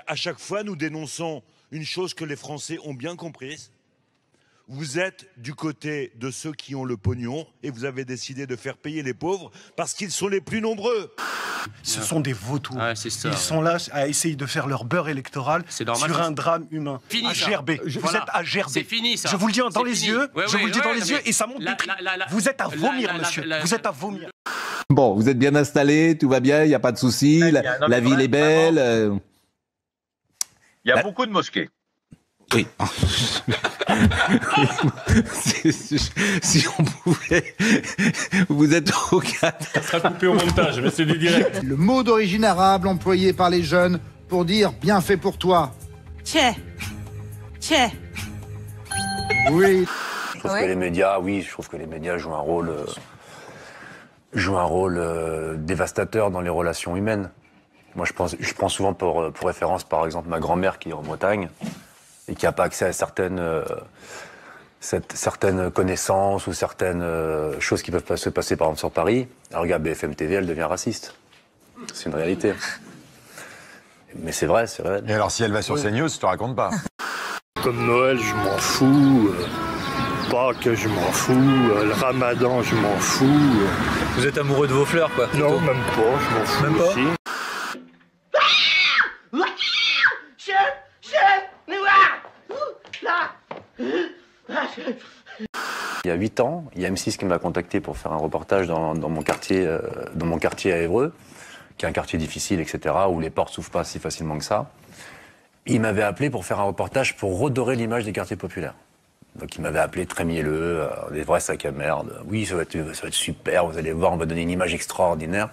À chaque fois, nous dénonçons une chose que les Français ont bien comprise. Vous êtes du côté de ceux qui ont le pognon et vous avez décidé de faire payer les pauvres parce qu'ils sont les plus nombreux. Ce sont des vautours. Ah, c'est ça. Ils sont là à essayer de faire leur beurre électoral sur un drame humain. Fini, à Gerbet. Vous êtes à Gerbet. C'est fini, ça. Je vous le dis dans les fini. yeux. Ouais, je vous le dis dans les mais yeux et ça monte des prix. Vous êtes à vomir, monsieur. Vous êtes à vomir. Bon, vous êtes bien installé, tout va bien, il n'y a pas de souci, la ville est belle. Il y a beaucoup de mosquées. Oui. Si on pouvait... Vous êtes au cadre. Ça sera coupé au montage, mais c'est du direct. Le mot d'origine arabe employé par les jeunes pour dire « bien fait pour toi ». Tchè. Tchè. Oui. Je trouve que les médias, je trouve que les médias jouent un rôle dévastateur dans les relations humaines. Moi, je prends souvent pour référence, par exemple, ma grand-mère qui est en Bretagne et qui n'a pas accès à certaines connaissances ou certaines choses qui peuvent se passer, par exemple, sur Paris. Elle regarde BFM TV, elle devient raciste. C'est une réalité. Mais c'est vrai, c'est vrai. Et alors, si elle va sur CNews, je te raconte pas. Comme Noël, je m'en fous. Pâques, je m'en fous. Le Ramadan, je m'en fous. Vous êtes amoureux de vos fleurs, quoi? Non, même pas, je m'en fous même pas aussi. Il y a 8 ans, il y a M6 qui m'a contacté pour faire un reportage dans mon quartier à Évreux, qui est un quartier difficile, etc., où les portes s'ouvrent pas si facilement que ça. Il m'avait appelé pour faire un reportage pour redorer l'image des quartiers populaires. Donc il m'avait appelé très mielleux, des vrais sacs à merde. Oui, ça va être super, vous allez voir, on va donner une image extraordinaire.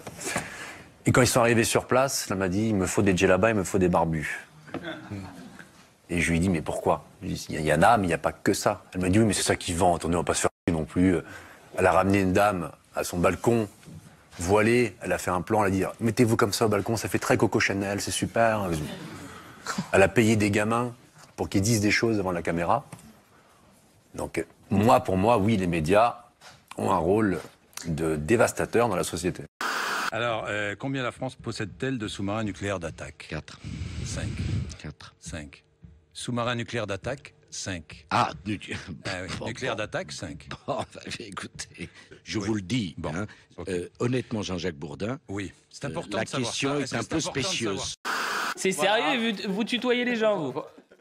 Et quand ils sont arrivés sur place, elle m'a dit, il me faut des djellabas, il me faut des barbus. Et je lui ai dit, mais pourquoi? Il y en a, mais il n'y a pas que ça. Elle m'a dit, oui, mais c'est ça qui vend, on ne va pas se faire non plus. Elle a ramené une dame à son balcon, voilée, elle a fait un plan, elle a dit, mettez-vous comme ça au balcon, ça fait très Coco Chanel, c'est super. Elle a payé des gamins pour qu'ils disent des choses devant la caméra. Donc, pour moi, oui, les médias ont un rôle de dévastateur dans la société. Alors, combien la France possède-t-elle de sous-marins nucléaires d'attaque? 4. 5. 4. 5. Sous-marins nucléaires d'attaque? 5. Ah, nucléaire d'attaque? 5. Bon, écoutez, je vous le dis. Bon, honnêtement, Jean-Jacques Bourdin, oui, c'est important la de savoir question ça. est un peu spécieuse. C'est sérieux, vous tutoyez les gens, vous?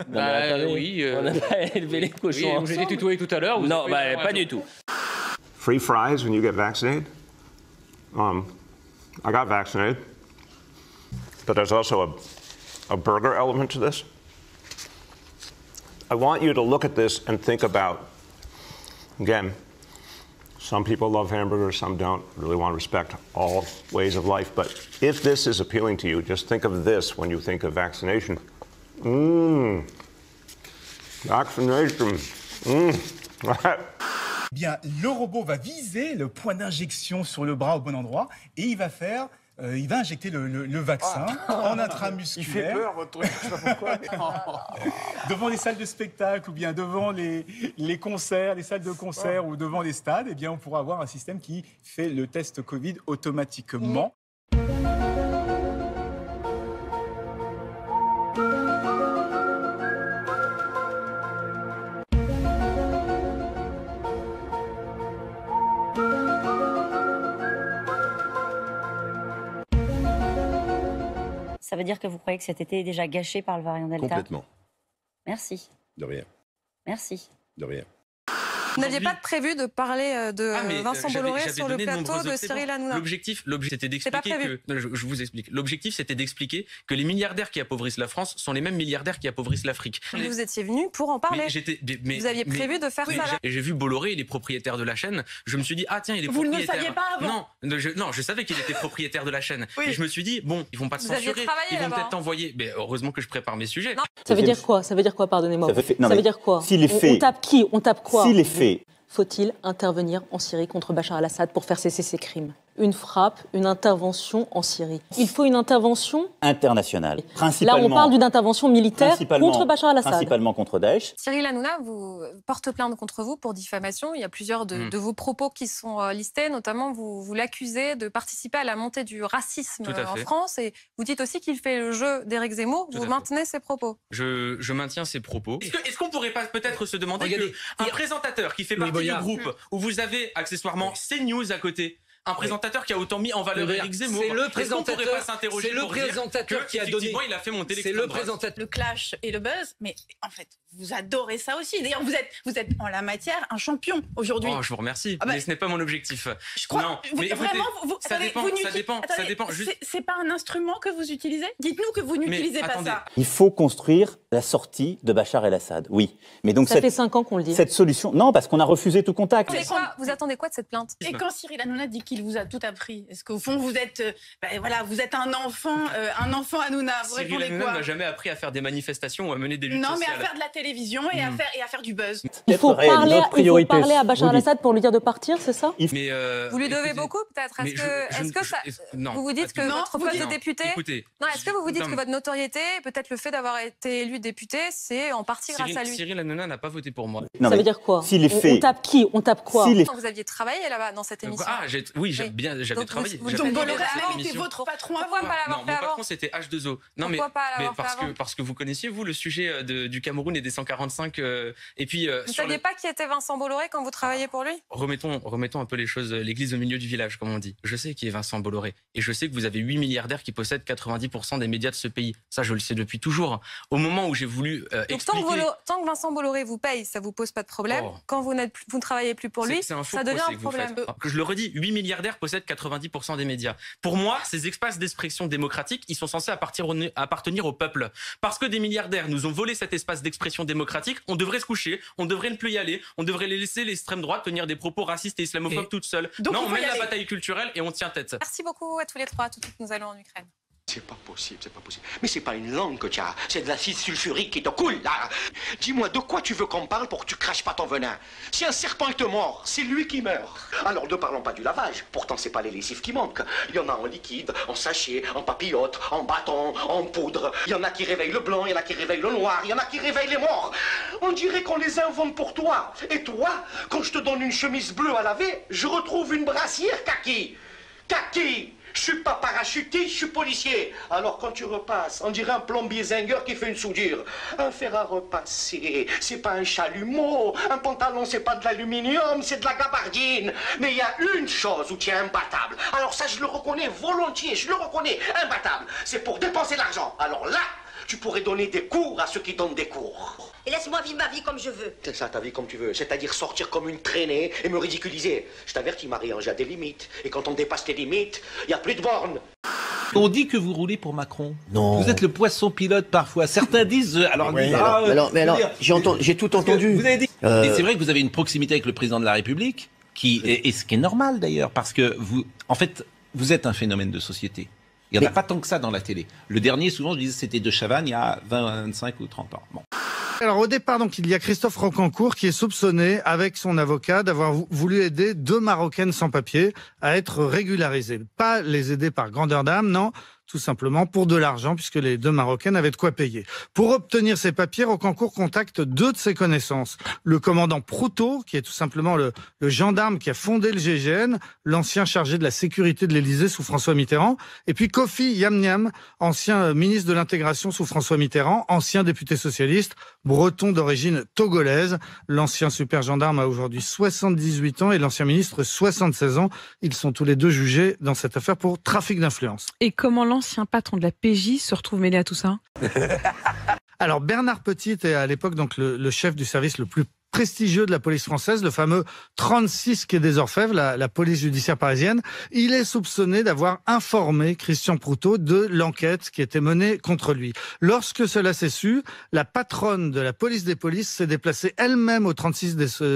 Oui. On a pas élevé les cochons. J'ai été tutoyé tout à l'heure. Non, pas du tout. Free fries when you get vaccinated? I got vaccinated, but there's also a burger element to this. I want you to look at this and think about, again, some people love hamburgers, some don't, really want to respect all ways of life, but if this is appealing to you, just think of this when you think of vaccination. Vaccination. Bien, le robot va viser le point d'injection sur le bras au bon endroit et il va injecter le vaccin en intramusculaire. Il fait peur, votre truc, je sais pas pourquoi. Devant les salles de spectacle ou bien devant les concerts, les salles de concert ou devant les stades, eh bien, on pourra avoir un système qui fait le test Covid automatiquement. Ça veut dire que vous croyez que cet été est déjà gâché par le variant Delta? Complètement. Merci. De rien. Merci. De rien. Vous n'aviez pas prévu de parler de Vincent Bolloré sur le plateau de Cyril Hanouna? L'objectif c'était d'expliquer que... Je vous explique. L'objectif, c'était d'expliquer que les milliardaires qui appauvrissent la France sont les mêmes milliardaires qui appauvrissent l'Afrique. Vous étiez venu pour en parler. Vous aviez prévu de faire ça là. Et j'ai vu Bolloré, il est propriétaire de la chaîne. Je me suis dit, ah tiens, il est propriétaire. Vous ne le saviez pas avant? Non, je savais qu'il était propriétaire de la chaîne. Oui. Et je me suis dit, bon, ils vont pas te censurer. Ils vont peut-être t'envoyer. Mais heureusement que je prépare mes sujets. Non. Ça veut dire quoi? Ça veut dire quoi, pardonnez-moi? Ça veut dire quoi? On tape qui? On tape quoi? S'il est fait. Faut-il intervenir en Syrie contre Bachar al-Assad pour faire cesser ses crimes? une frappe, une intervention en Syrie. Il faut une intervention internationale. Principalement, là, on parle d'une intervention militaire contre Bachar el-Assad. Principalement contre Daesh. Cyril Hanouna vous porte plainte contre vous pour diffamation. Il y a plusieurs de vos propos qui sont listés. Notamment, vous l'accusez de participer à la montée du racisme en France. Et vous dites aussi qu'il fait le jeu d'Éric Zemmour. Vous maintenez ces propos. Je maintiens ces propos. Est-ce qu'on pourrait pas peut-être se demander qu'un présentateur qui fait partie du groupe où vous avez accessoirement CNews à côté, un présentateur qui a autant mis en valeur Éric Zemmour. C'est le présentateur, qui a donné. Il a fait monter c'est le présentateur. Le clash et le buzz, mais en fait, vous adorez ça aussi. D'ailleurs, vous êtes en la matière un champion aujourd'hui. Oh, je vous remercie, mais ce n'est pas mon objectif. Je crois. Non, mais vraiment, ça dépend. C'est pas un instrument que vous utilisez. Dites-nous que vous n'utilisez pas ça. Il faut construire la sortie de Bachar el-Assad. Oui, mais donc ça fait 5 ans qu'on le dit. Cette solution, non, parce qu'on a refusé tout contact. Vous attendez quoi de cette plainte? Et quand Cyril Hanouna dit qu'il vous a tout appris, est-ce qu'au fond vous êtes, vous êtes un enfant Hanouna? Vous répondez quoi? Cyril Hanouna m'a jamais appris à faire des manifestations ou à mener des luttes sociales. Non, mais à faire de la télévision et à faire du buzz. Il faut parler à Bachar el-Assad pour lui dire de partir, c'est ça? Vous lui devez beaucoup peut-être. Vous vous dites que votre poste de député. Non, est-ce que vous vous dites que votre notoriété, peut-être le fait d'avoir été élu député, c'est en partie grâce à lui? Cyril Hanouna n'a pas voté pour moi. Ça veut dire quoi? On tape qui? On tape quoi? Quand vous aviez travaillé là-bas dans cette émission. Oui, j'avais travaillé. Donc Bolloré a même été votre patron avant. Non, mon patron c'était H2O. Non, mais parce que vous connaissiez vous le sujet du Cameroun et des 145 et puis. Vous saviez pas qui était Vincent Bolloré quand vous travailliez pour lui? Remettons un peu les choses, l'église au milieu du village, comme on dit. Je sais qui est Vincent Bolloré et je sais que vous avez 8 milliardaires qui possèdent 90% des médias de ce pays. Ça, je le sais depuis toujours. Au moment où j'ai voulu expliquer. Tant que Vincent Bolloré vous paye, ça vous pose pas de problème. Quand vous ne travaillez plus pour lui, ça devient un problème. Je le redis, 8 milliardaires possèdent 90% des médias. Pour moi, ces espaces d'expression démocratique, ils sont censés appartenir au peuple. Parce que des milliardaires nous ont volé cet espace d'expression démocratique, on devrait se coucher, on devrait ne plus y aller, on devrait les laisser l'extrême droite tenir des propos racistes et islamophobes toute seule. Non, on mène la bataille culturelle et on tient tête. Merci beaucoup à tous les trois. Tout de suite, nous allons en Ukraine. C'est pas possible. Mais c'est pas une langue que tu as, c'est de l'acide sulfurique qui te coule, là. Dis-moi, de quoi tu veux qu'on parle pour que tu craches pas ton venin? Si un serpent te mord, c'est lui qui meurt. Alors ne parlons pas du lavage, pourtant c'est pas les lessives qui manquent. Il y en a en liquide, en sachet, en papillote, en bâton, en poudre. Il y en a qui réveillent le blanc, il y en a qui réveillent le noir, il y en a qui réveillent les morts. On dirait qu'on les invente pour toi. Et toi, quand je te donne une chemise bleue à laver, je retrouve une brassière kaki. Kaki! Je suis pas parachutiste, je suis policier. Alors quand tu repasses, on dirait un plombier zingueur qui fait une soudure. Un fer à repasser, c'est pas un chalumeau. Un pantalon, c'est pas de l'aluminium, c'est de la gabardine. Mais il y a une chose où tu es imbattable. Alors ça, je le reconnais volontiers, je le reconnais, imbattable. C'est pour dépenser l'argent. Alors là, tu pourrais donner des cours à ceux qui donnent des cours. Et laisse-moi vivre ma vie comme je veux. C'est ça, ta vie comme tu veux. C'est-à-dire sortir comme une traînée et me ridiculiser. Je t'avertis, Marie-Ange, il y a des limites. Et quand on dépasse les limites, il n'y a plus de bornes. On dit que vous roulez pour Macron. Non. Vous êtes le poisson pilote parfois. Certains disent. J'ai tout entendu. Vous avez dit. Et c'est vrai que vous avez une proximité avec le président de la République, et ce qui est normal d'ailleurs, parce que vous êtes un phénomène de société. Il n'y en a pas tant que ça dans la télé. Le dernier, souvent, je disais, c'était de Chavannes il y a 20, 25 ou 30 ans. Bon. Alors au départ, donc, il y a Christophe Rocancourt qui est soupçonné, avec son avocat, d'avoir voulu aider 2 Marocaines sans papier à être régularisées. Pas les aider par grandeur d'âme, non, tout simplement pour de l'argent, puisque les 2 Marocaines avaient de quoi payer. Pour obtenir ces papiers, Rocancourt contacte 2 de ses connaissances. Le commandant Proutot, qui est tout simplement le gendarme qui a fondé le GIGN, l'ancien chargé de la sécurité de l'Élysée sous François Mitterrand, et puis Kofi Yamniam, ancien ministre de l'intégration sous François Mitterrand, ancien député socialiste, breton d'origine togolaise. L'ancien super gendarme a aujourd'hui 78 ans et l'ancien ministre 76 ans. Ils sont tous les 2 jugés dans cette affaire pour trafic d'influence. Et comment l'ancien patron de la PJ se retrouve mêlé à tout ça? Alors Bernard Petit est à l'époque donc le chef du service le plus prestigieux de la police française, le fameux 36 quai des Orfèvres, la police judiciaire parisienne. Il est soupçonné d'avoir informé Christian Proutot de l'enquête qui était menée contre lui. Lorsque cela s'est su, la patronne de la police des polices s'est déplacée elle-même au 36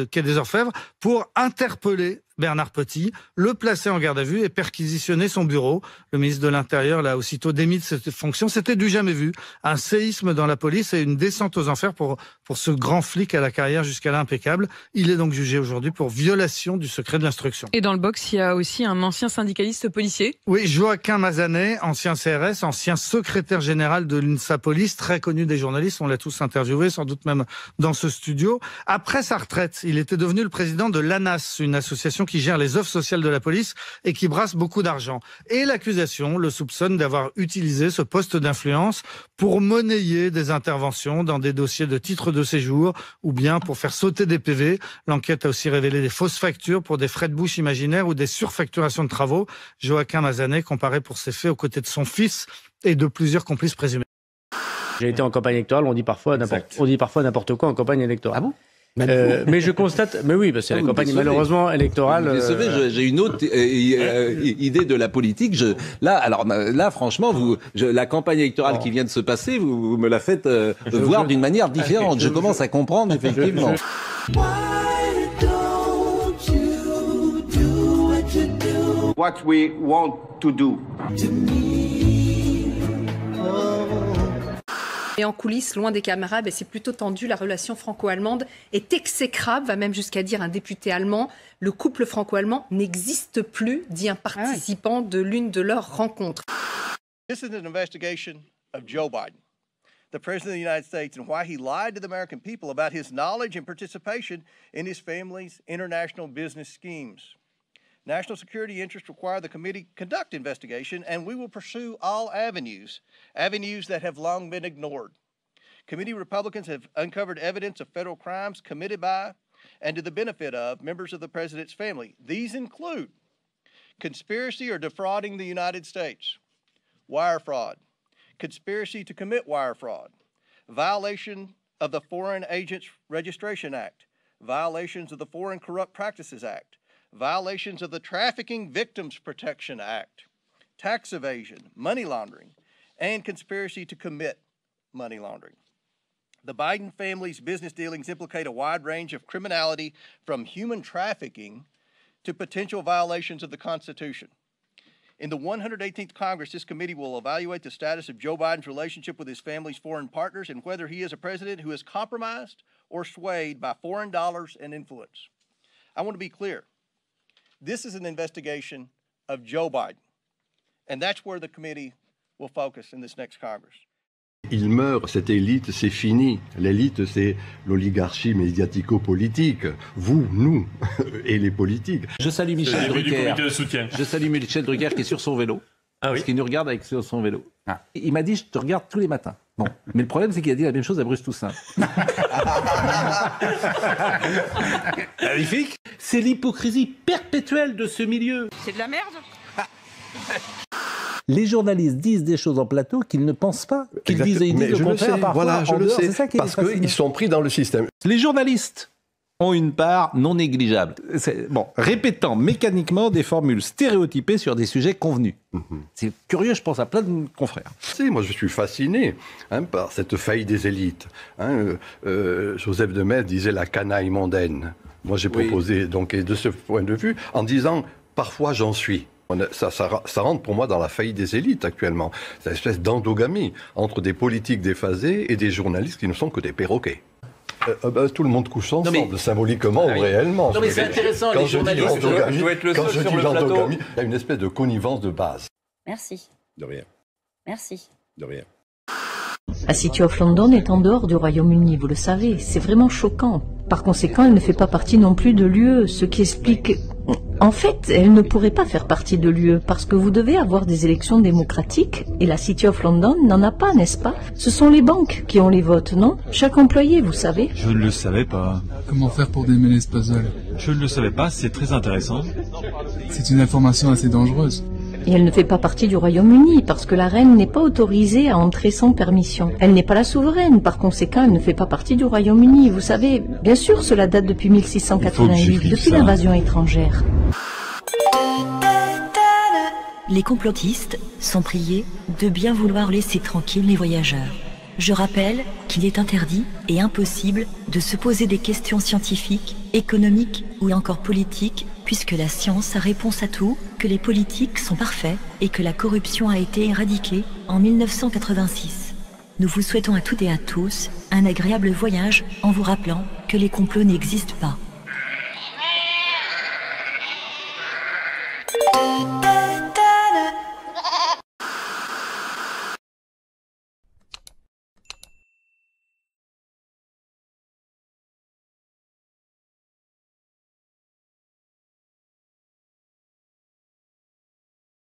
quai des Orfèvres pour interpeller Bernard Petit, le placer en garde à vue et perquisitionner son bureau. Le ministre de l'Intérieur l'a aussitôt démis de cette fonction. C'était du jamais vu. Un séisme dans la police et une descente aux enfers pour ce grand flic à la carrière jusqu'à l'impeccable. Il est donc jugé aujourd'hui pour violation du secret de l'instruction. Et dans le box, il y a aussi un ancien syndicaliste policier. Oui, Joaquin Mazanet, ancien CRS, ancien secrétaire général de l'UNSA Police, très connu des journalistes. On l'a tous interviewé, sans doute même dans ce studio. Après sa retraite, il était devenu le président de l'ANAS, une association qui gère les offres sociales de la police et qui brasse beaucoup d'argent. Et l'accusation le soupçonne d'avoir utilisé ce poste d'influence pour monnayer des interventions dans des dossiers de titres de séjour ou bien pour faire sauter des PV. L'enquête a aussi révélé des fausses factures pour des frais de bouche imaginaires ou des surfacturations de travaux. Joaquin Mazanet comparé pour ces faits aux côtés de son fils et de plusieurs complices présumés. J'ai été en campagne électorale, on dit parfois n'importe quoi en campagne électorale. Ah bon? Mais je constate, mais oui, parce que la campagne malheureusement électorale. J'ai une autre idée de la politique. Là, franchement, la campagne électorale qui vient de se passer, vous me la faites voir d'une manière différente. Je commence à comprendre effectivement. What we want to do. Et en coulisses, loin des caméras, c'est plutôt tendu. La relation franco-allemande est exécrable, va même jusqu'à dire un député allemand. Le couple franco-allemand n'existe plus, dit un participant de l'une de leurs rencontres. This is an investigation of Joe Biden, the President of the United States, and why he lied to the American people about his knowledge and participation in his family's international business schemes. National security interests require the committee conduct investigation, and we will pursue all avenues that have long been ignored. Committee Republicans have uncovered evidence of federal crimes committed by and to the benefit of members of the president's family. These include conspiracy or defrauding the United States, wire fraud, conspiracy to commit wire fraud, violation of the Foreign Agents Registration Act, violations of the Foreign Corrupt Practices Act, violations of the Trafficking Victims Protection Act, tax evasion, money laundering, and conspiracy to commit money laundering. The Biden family's business dealings implicate a wide range of criminality, from human trafficking to potential violations of the Constitution. In the 118th Congress, this committee will evaluate the status of Joe Biden's relationship with his family's foreign partners and whether he is a president who is compromised or swayed by foreign dollars and influence. I want to be clear. This is an investigation of Joe Biden, and that's where the committee will focus in this next Congress. Il meurt, cette élite, c'est fini. L'élite, c'est l'oligarchie médiatico-politique. Vous, nous et les politiques. Je salue Michel Drucker. Je salue Michel Drucker qui est sur son vélo. Parce qu'il nous regarde avec sur son vélo. Il m'a dit, je te regarde tous les matins. Bon, mais le problème, c'est qu'il a dit la même chose à Bruce Toussaint. Magnifique. C'est l'hypocrisie perpétuelle de ce milieu. C'est de la merde. Les journalistes disent des choses en plateau qu'ils ne pensent pas, qu'ils disent le contraire parfois. Voilà, je le sais, parce qu'ils sont pris dans le système. Les journalistes ont une part non négligeable. Répétant mécaniquement des formules stéréotypées sur des sujets convenus. C'est curieux, je pense à plein de confrères. Moi, je suis fasciné par cette faille des élites. Joseph de Maistre disait la canaille mondaine. Moi, j'ai proposé, donc, de ce point de vue, en disant, parfois j'en suis. Ça rentre pour moi dans la faillite des élites actuellement. C'est une espèce d'endogamie entre des politiques déphasés et des journalistes qui ne sont que des perroquets. Tout le monde couche ensemble, symboliquement ou réellement. Non mais c'est intéressant, les journalistes. Quand je dis l'endogamie, il y a une espèce de connivence de base. Merci. De rien. Merci. De rien. La City of London est en dehors du Royaume-Uni, vous le savez. C'est vraiment choquant. Par conséquent, elle ne fait pas partie non plus de l'UE, ce qui explique... En fait, elle ne pourrait pas faire partie de l'UE parce que vous devez avoir des élections démocratiques et la City of London n'en a pas, n'est-ce pas? Ce sont les banques qui ont les votes, non? Chaque employé, vous savez. Je ne le savais pas. Comment faire pour démêler ce puzzle? Je ne le savais pas, c'est très intéressant. C'est une information assez dangereuse. Et elle ne fait pas partie du Royaume-Uni parce que la reine n'est pas autorisée à entrer sans permission. Elle n'est pas la souveraine, par conséquent elle ne fait pas partie du Royaume-Uni. Vous savez, bien sûr cela date depuis 1688, depuis l'invasion étrangère. Les complotistes sont priés de bien vouloir laisser tranquilles les voyageurs. Je rappelle qu'il est interdit et impossible de se poser des questions scientifiques, économiques ou encore politiques puisque la science a réponse à tout, que les politiques sont parfaits et que la corruption a été éradiquée en 1986. Nous vous souhaitons à toutes et à tous un agréable voyage en vous rappelant que les complots n'existent pas.